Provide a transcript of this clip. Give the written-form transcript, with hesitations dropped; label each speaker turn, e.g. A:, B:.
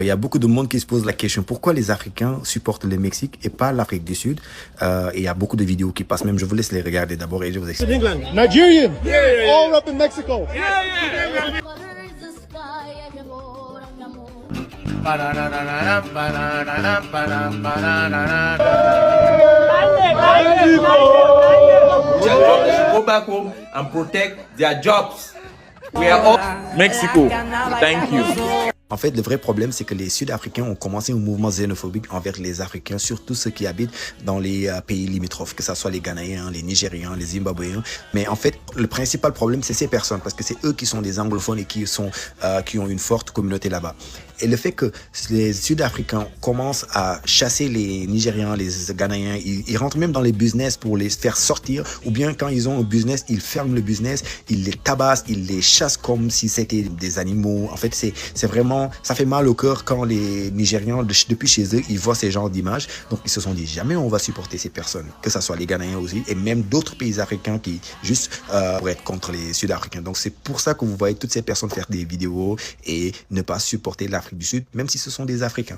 A: Il y a beaucoup de monde qui se pose la question pourquoi les Africains supportent le Mexique et pas l'Afrique du Sud. Et il y a beaucoup de vidéos qui passent, même je vous laisse les regarder d'abord et je vous explique.
B: In England, Nigerian, all up in Mexico.
C: Go back home and protect their jobs. We are all Mexico. Thank you.
A: En fait, le vrai problème, c'est que les Sud-Africains ont commencé un mouvement xénophobique envers les Africains, surtout ceux qui habitent dans les pays limitrophes, que ce soit les Ghanéens, les Nigérians, les Zimbabwéens. Mais en fait, le principal problème, c'est ces personnes, parce que c'est eux qui sont des anglophones et qui ont une forte communauté là-bas. Et le fait que les Sud-Africains commencent à chasser les Nigérians, les Ghanéens, ils rentrent même dans les business pour les faire sortir, ou bien quand ils ont un business, ils ferment le business, ils les tabassent, ils les chassent comme si c'était des animaux. En fait, c'est vraiment, ça fait mal au cœur quand les Nigérians, depuis chez eux, ils voient ces genres d'images. Donc, ils se sont dit, jamais on va supporter ces personnes, que ce soit les Ghanéens aussi, et même d'autres pays africains qui, juste pour être contre les Sud-Africains. Donc, c'est pour ça que vous voyez toutes ces personnes faire des vidéos et ne pas supporter l'Afrique du Sud, même si ce sont des Africains.